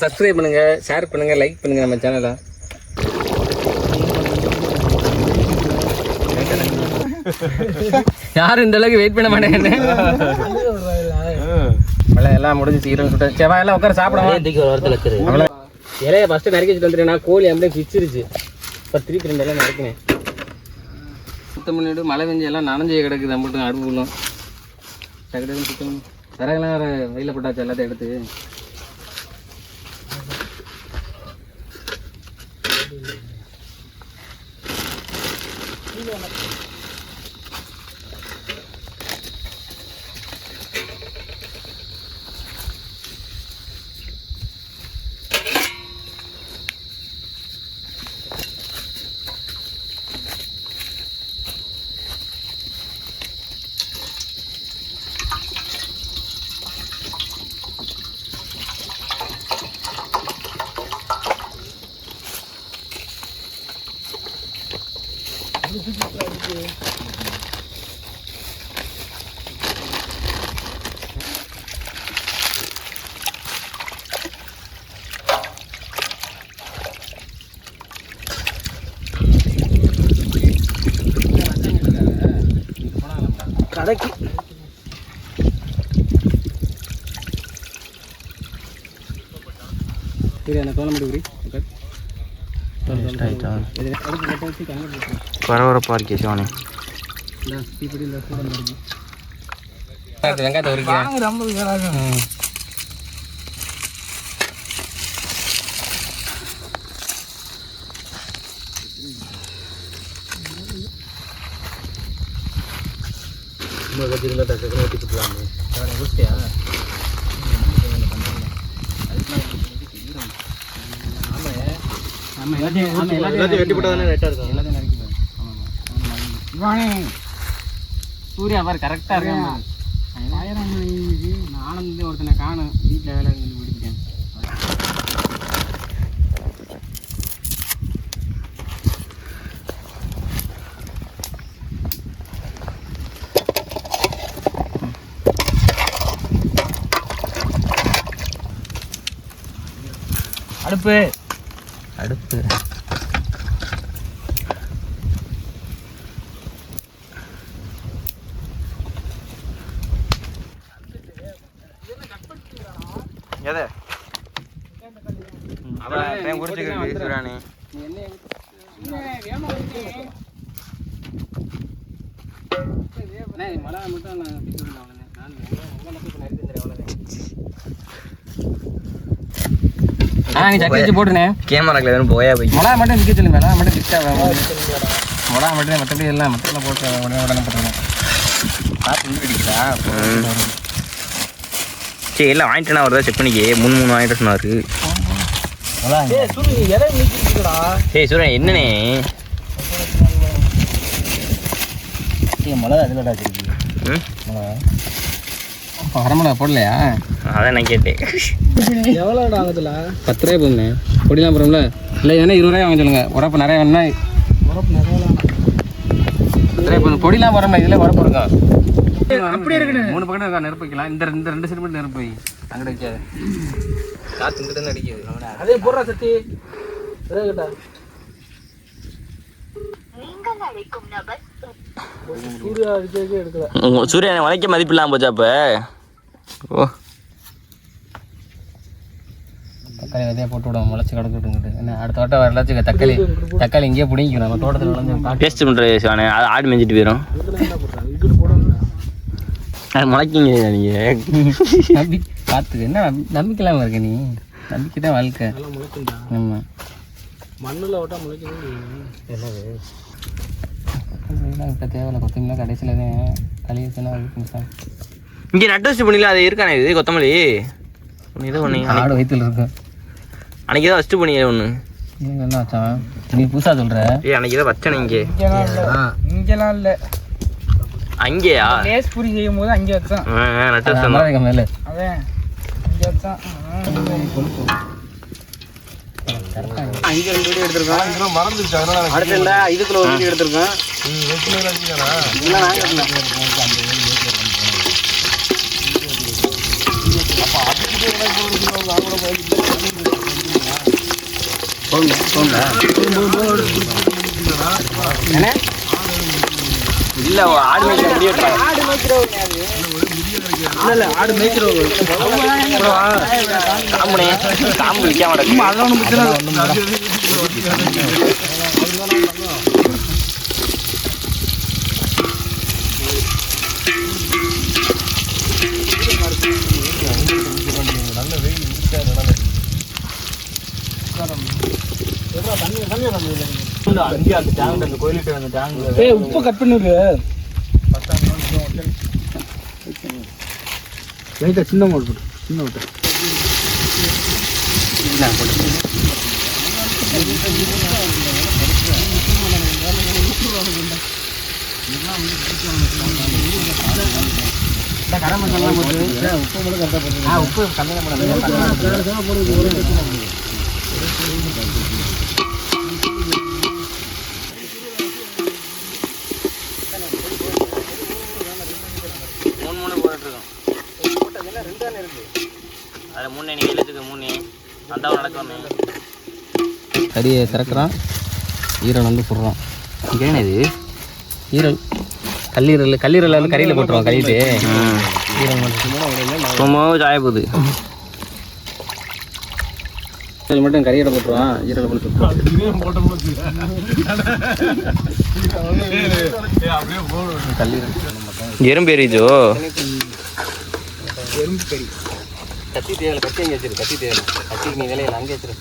Subscribe பண்ணுங்க, share பண்ணுங்க, like பண்ணுங்க நம்ம சேனலை. யாரும் இந்த அளவுக்கு வெயிட் பண்ண மாட்டேங்க. எல்லாம் முடிஞ்சு சீக்கிரம் சுட்ட செவா எல்லாம் உட்கார சாப்பிடுவோம். இலைய ஃபர்ஸ்ட் நறுக்கி வச்சுட்டு வந்துட்டேன். நான் கோழி அப்படியே பிச்சிருச்சு. இப்போ திருப்பி 2 எல்லாம் நறுக்கினேன். சுத்தம் பண்ணிவிட்டு மழை பெஞ்சு எல்லாம் நனைஞ்சே கிடக்குது. நம்மளுக்கு அடுப்புலாம் டக்கு சுத்தம் விறகுலாம் வேறு வெயில போட்டாச்சு எல்லாத்தையும் எடுத்து. கடைக்கு சரி அந்த தோலை முடி பரபரப்பாக இருக்கே சிவானி. வெங்காயத்தை உரிக்க ரொம்ப சூர்யா பாரு கரெக்டா இருக்கேன். நானும் ஒருத்தனை காணும் வீட்டில் வேலை பிடிச்சிட்டேன். அடுப்பு எதை அதான் குறிச்சிக்கிட்டு சிவானி. மழை மட்டும் கேமராக்ல வெறும் போயா போய் மொளகா மட்டும் நிற்க சொல்லி மேலே மட்டும் டிஸ்டா மொளகா மட்டும் மற்றபடி எல்லாம் மற்றெல்லாம் போட்டு உடனே போட்டுருவோம். காற்று அடிக்கிறா. சரி எல்லாம் வாங்கிட்டு வருதா செக் பண்ணிக்கே. 3 வாங்கிட்டு சொன்னாரு. சரி சூரியன் என்னண்ணே மிளகா அதில் வரமிளகா போடலையா? அதான் நான் கேட்டேன். எவ்வளோ ஆகுதுல? 10 ரூபாய் போதுண்ணே. பொடிலாம் போகிறோம்ல இல்லை ஏன்னா 20 ரூபாய் வாங்க சொல்லுங்க. உரப்பு நிறைய வேணும்னா உரப்பு நிறைய 10 ரூபாய் போதும். பொடிலாம் போகிறோம்ல இதில் உரப்பு இருக்கா அப்படி இருக்குண்ணே. 3 பக்கம் இருக்கா நெருப்பு வைக்கலாம். இந்த 2 சென்ட் மட்டும் நெருப்பு வை. அங்கிட்ட வைக்காது. காற்று இங்கிட்ட அடிக்குது. அதே போடுறா சத்தி கேட்டா சூரியனை வளைக்க மதிப்பு இல்லாம போச்சா அப்ப? ஓ தக்காளி விதையா போட்டு விடுவோம். முளைச்சி கிடக்கிட்டு என்ன அடுத்த வட்டம் வரலாச்சு. தக்காளி இங்கேயே பிடிக்கணும். நம்ம தோட்டத்தில் விளைஞ்சு டேஸ்ட் பண்ணுறது சிவானே. அது ஆடு மேய்ஞ்சிட்டு போயிடும். அது முளைக்கிங்க நீங்கள் பார்த்துக்கு என்ன நம்பிக்கை இல்லாமல் இருக்க நீ. நம்பிக்கை தான் வாழ்க்கை. ஆமாம் மண்ணில் விட்டால் முளைக்கணும். என்னது இப்போ தேவையில்ல. கொத்தமல்லி கடைசியில் தான் கழிவுச்சுன்னா சார் இங்கே நட்டு வச்சு பண்ணிடல. அது இருக்கானே இது கொத்தமல்லி இதை ஒன்று ஆடு வயிற்றுல இருக்கும். அன்றைக்கி தான் ஃபஸ்ட்டு பண்ணிங்க ஒன்று. என்ன வச்சான் நீ புதுசாக சொல்கிற? அன்றைக்கி தான் வச்சேன். இங்கெல்லாம் இல்லை. அங்கேயா லேஸ் பூரி செய்யும் போது அங்கே வச்சான். நட்டு வச்சேன் மேலே அதான் இங்கே வச்சான். அங்கே 2 வீடியோ எடுத்திருக்கோம். மறந்துருச்சு. அதனால அடுத்த இதுக்குள்ள ஒரு வீடியோ எடுத்திருக்கோம். அப்போ அதுக்கு என்ன இல்லை ஆடு மேய்க்கிற முடிய ஆடு மேய்க்கிறவங்க இல்லை ஆடு மேய்க்கிறவங்க காம்புனே காம்பு விற்காம கிடக்கு. அதெல்லாம் ஒன்றும் பிரச்சனை உப்பு கட் பண்ணிருக்கு லைட்டாக சின்ன மோட் போட்டு சின்ன ஓட்டு கரம் மசாலா போட்டு உப்பு மட்டும் கரெக்டாக போட்டு உப்பு கம்மியாக போடுறது. அதில் 3 நீங்கள் எழுத்துக்கு 3 அந்த நடக்கணும். கறியை திறக்கிறான், ஈரல் வந்து சுடுறான். ஏன்னா இது ஈரல் கல்லீரல் வந்து கறியில் போட்டுருவான் கறிட்டு ஈரல் மட்டும் ரொம்ப சாய போகுது. ஈரல் மட்டும் கறியோட போட்டுருவான், ஈரல் மட்டும் சுட்டுருவான். எறும்பு எரியுதோ கத்தி தேவையில்ல, கத்தி அங்கே வச்சிரு, கத்தி தேவையில்ல, கத்திக்கு நீ வேலையில் அங்கே வச்சிரு.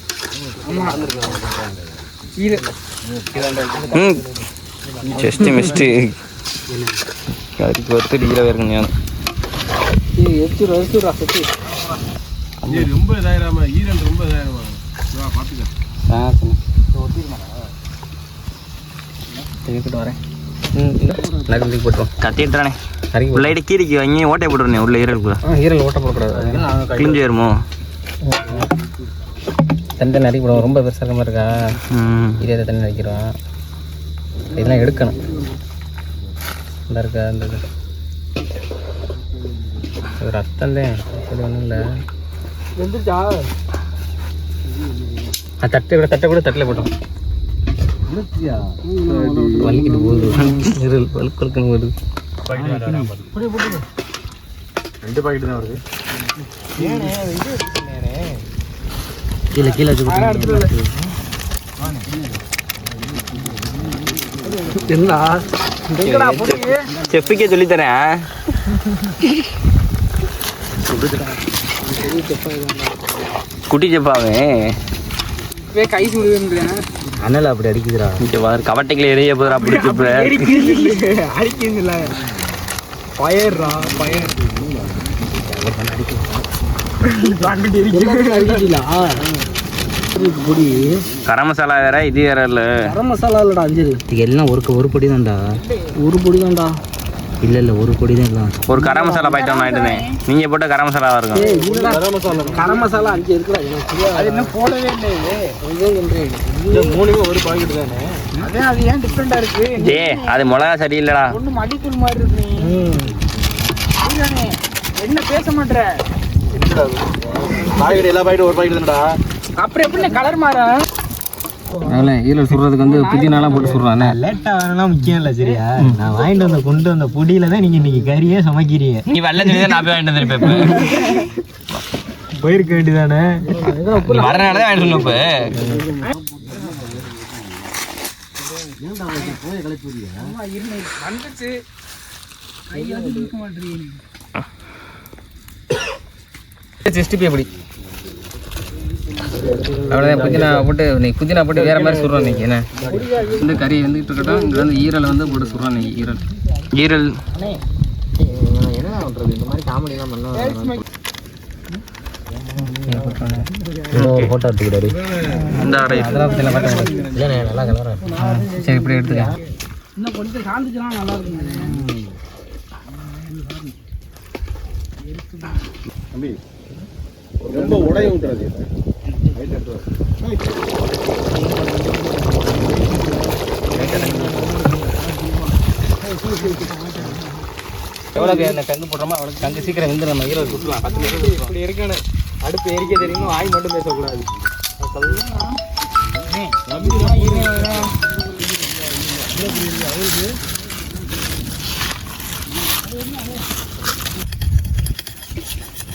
ஜஸ்ட் மிஸ்ட்டு அதுக்கு ஒருத்தர் ஈரவே இருக்குங்க ஞானம். ரொம்ப இதாயிராம ஈரல் ரொம்ப இதாயிராம பார்த்துக்க. வரேன் நகர்ந்து போட்டுருவோம். கத்திட்டுறானே கறிக்கு உள்ளே கீரிக்கு வாங்கி ஓட்டை போட்டுருனே உள்ள ஈரலுக்குள்ள ஈரல் ஓட்ட போடக்கூடாது, கிழிஞ்சு வருமோ. தண்ணி நறுக்கி போடுவோம். ரொம்ப பெருசாக இருக்க மாதிரி இருக்கா, இதே தண்ணி நறுக்கிறோம். இதெல்லாம் எடுக்கணும். இந்த இருக்கா இந்த இது ரத்தம் தான், அப்படி ஒன்றும் இல்லை. தட்டை கூட தட்டில் போட்டோம். வலிக்கிட்டு போகுது, ஈரல் வலுக்கலுக்குன்னு போகுது. 2 பாக்கெட் தான் வருது. கீழே வச்சு செஃப்புக்கே சொல்லித்தரேன். குட்டி செப்பாவே கை சுடுவேன் அண்ணல அப்படி அடிக்குதுடா. கவட்டைக்குள்ள எரிய போதுரா அப்படி செப்பு அடிக்குதுல்ல பயர்ரா பயர் பொடி கரம் மசாலா வேற இது வேற இல்ல. கரம் மசாலா இல்லடா, 5 இது எல்லாம் ஒரு பொடி தான்டா, ஒரு பொடி தான்டா. இல்லை ஒரு பொடி தான் இல்லை. ஒரு கரம் மசாலா பாக்கெட் ஒன்று ஆயிட்டுனேன். நீங்க போட்ட கரம் மசாலாவா இருக்கும். கரம் மசாலா 5 இருக்குடா. அது என்ன போடவே இல்லை. இது 3மே ஒரு பாக்கெட் தானே. அது ஏன் டிஃப்ரெண்டா இருக்கு? அது மிளகா சரியில்லடா. ஒண்ணு மடித்தூள் மாதிரி இருக்கு. நீ என்ன பேச மாட்டற? பாக்கெட் எல்லா பாக்கெட் ஒரு பாக்கெட் தானடா. அப்புறம் எப்படி கலர் மாற? அதனால ஈரல் சுடுறதுக்கு வந்து புதினாலாம் போட்டு சுடுறானே. லேட்டாக வரலாம் முக்கியம் இல்லை சரியா. நான் வாங்கிட்டு கொண்டு வந்த பொடியில தான் நீங்கள் இன்னைக்கு கறியே சமைக்கிறீங்க. நீ வெள்ளை சொல்லி தான் நான் போய் வாங்கிட்டு வந்திருப்பேன். போயிருக்க வேண்டியதானே. வரனால தான் வாங்கிட்டு வந்தோம். வந்துச்சு கை வந்து நிற்க மாட்டேறீங்க. சிஸ்டிபி எப்படி அவ்வளோதான். புதினா போட்டு வேற மாதிரி சுடுறோம் இன்னைக்கு. என்ன வந்து கறி வந்துட்டு இருக்கட்டும், இங்கே வந்து ஈரலை வந்து போட்டு சுடுறோம் இன்னைக்கு. ஈரல் என்ன பண்ணுறது, இந்த மாதிரி காமெடிலாம் பண்ண. ஒரு ஃபோட்டோ எடுத்துக்கிட்டாரு. இந்த அடை அதெல்லாம் பற்றி பார்த்தேன். இல்லைண்ணே நல்லா கலரேன். சரி இப்படி எடுத்துக்க. இன்னும் கொஞ்சம் சாந்துச்சுன்னா நல்லா இருக்கும். தம்பி ரொம்ப உடைய விட்டுறது. எவ்வளோ கங்கு போடுறோமோ அவ்வளோ கங்கு சீக்கிரம் வந்து நம்ம ஈரல் சுற்றலாம். 10 நிமிஷம் இப்படி இருக்கணும். அடுப்பு எரிக்க தெரியும், வாய் மட்டும் பேசக்கூடாது.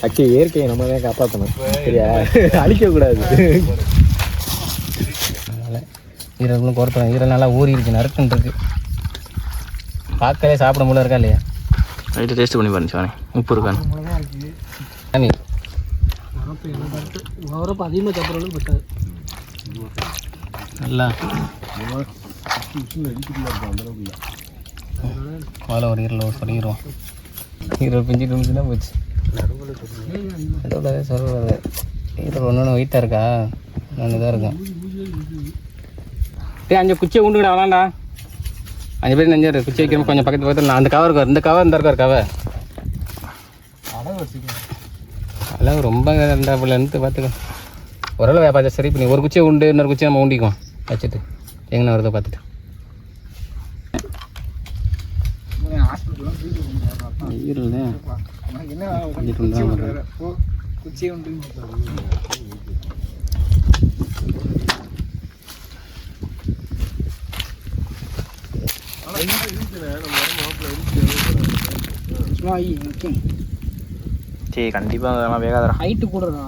அக்கி இயற்கையை நம்ம தான் காப்பாற்றணும் சரியா, அழிக்கக்கூடாது. ஈரல் பொறுத்தோம், ஈரல் நல்லா ஊறி இருக்கு, நறுக்குன்னு இருக்கு, பார்க்கவே சாப்பிட முடியல இருக்கா இல்லையா? லைட்டாக டேஸ்ட் பண்ணி பாருங்க சிவானி, உப்பு இருக்கான்னு. சாமி உரப்பு அதிகமாக சாப்பிட்றதும் பட்டாது. நல்லா மேலே ஒரு ஈரல் சொல்லிடுவோம். ஈரல் பிஞ்சிட்டு இருந்துச்சுன்னா போச்சு. நடுவில் சொல்லுறது ஈரல் ஒன்று வெயிட்டாக இருக்கா, ஒன்று இதாக இருக்கும். அஞ்சு குச்சியை உண்டுக்கிட விளாண்டா, 5 பேர் நெஞ்சாரு குச்சி வைக்கிறோம். கொஞ்சம் பக்கத்தில் நான் அந்த கவர் இருக்கார், இந்த கவர் இந்த இருக்கார் கவர் அதெல்லாம் ரொம்ப ரெண்டாப்புலேருந்து பார்த்துக்க. ஓரளவு பார்த்து சரி பண்ணி ஒரு குச்சியை உண்டு, இன்னொரு குச்சியை நம்ம உண்டிக்குவோம் வச்சுட்டு எங்கே வருதோ பார்த்துட்டு. குச்சியை உண்டு சரி கண்டிப்பாக அதெல்லாம் வேகாதரா. ஹைட்டு கூடடா.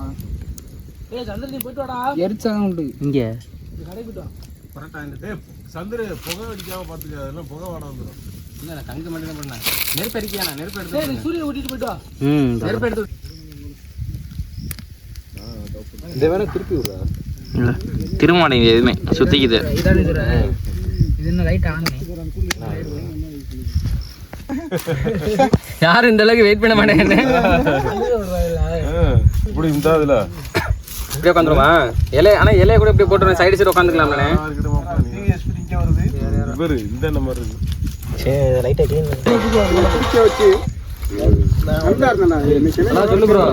சந்திரன் போயிட்டு வாடா, எரிச்சாதான் உண்டு இங்கே கடைக்கு போயிட்டு வா. சந்திர புகை அடிக்காம பார்த்துக்க, அதெல்லாம் புகை வாட வந்துடும். இல்லை தங்க மட்டும் தான் பண்ணேன். நெருப்பு அடிக்கா, நெருப்பு எடுத்து சூரியனை ஓட்டிட்டு போயிட்டு வா. நெருப்பு எடுத்து இதை வேணா திருப்பி விடுறா. இல்லை திரும்ப மாட்டேங்குது, எதுவுமே சுற்றிக்குது. இது என்ன லைட் ஆனே. யாரும் இந்த அளவுக்கு வெயிட் பண்ண மாட்டேங்க. இப்படி இந்த இதில் இப்படியே உட்காந்துருமா இலை, ஆனால் இலையை கூட இப்படி போட்டுருவேன், சைடு சைடு உட்காந்துக்கலாம்ண்ணே. இவர் இந்த நம்பர் இருக்கு. சரி லைட்டாக க்ளீன் சொல்லு ப்ரோ.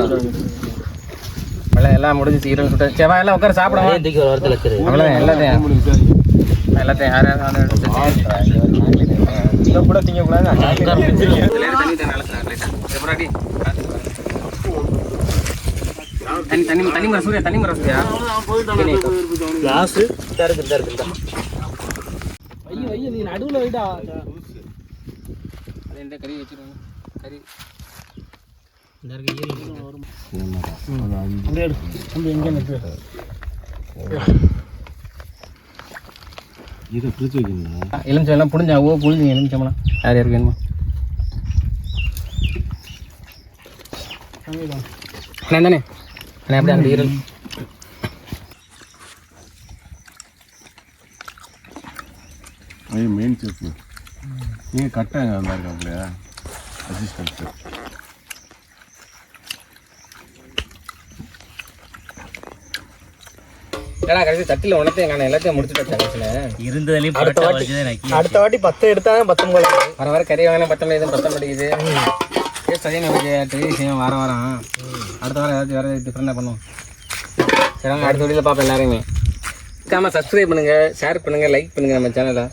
எல்லாம் முடிஞ்சிச்சு, ஈரல் சுட்ட செவ்வாய் எல்லாம் உட்கார சாப்பிடுவோம். தூக்கி ஒரு வாரத்தில் வச்சிரு. அவ்வளோதான் எல்லாத்தையும் கிலோ கூட திங்கக்கூடாது. தண்ணி மரம் சூர்யா, தண்ணி மரம் சூர்யா. லாஸ்ட்டு தருக்கு ஐயோ ஐயோ, நீ நடுவில் வைடா. கறி வச்சிருவாங்க, கறி இதை பிடிச்சி வைக்கணுங்களா? எலுமிச்சம் எல்லாம் புளிஞ்சா புளிஞ்சிங்க எலுமிச்சம்லாம் யார் யாருக்கு வேணுமா? அண்ணா தானே அண்ணா எப்படி அந்த ஈரல் மெயின் செஃப் நீங்கள் கட்டாங்க அந்த இருக்காப்லையா அசிஸ்டன்ட் செஃப். ஏன்னா கடைசி தட்டில் உனத்தையும் நான் எல்லாத்தையும் முடிச்சுட்டு வச்சேன். இருந்ததுலேயும் அடுத்த வாட்டி 10 எடுத்தாங்க 19. வர வர கறி வாங்கினா 19 எதுவும் 10 மாட்டேங்குது. அதே நமக்கு டெய்லி செய்வோம், வாரம் அடுத்த வாரம் ஏதாச்சும் வேறு டிஃப்ரெண்டாக பண்ணுவோம். சரி அடுத்த வீடியோவில் பார்ப்போம் எல்லாருமே. சப்ஸ்கிரைப் பண்ணுங்கள், ஷேர் பண்ணுங்கள், லைக் பண்ணுங்கள் நம்ம சேனலை.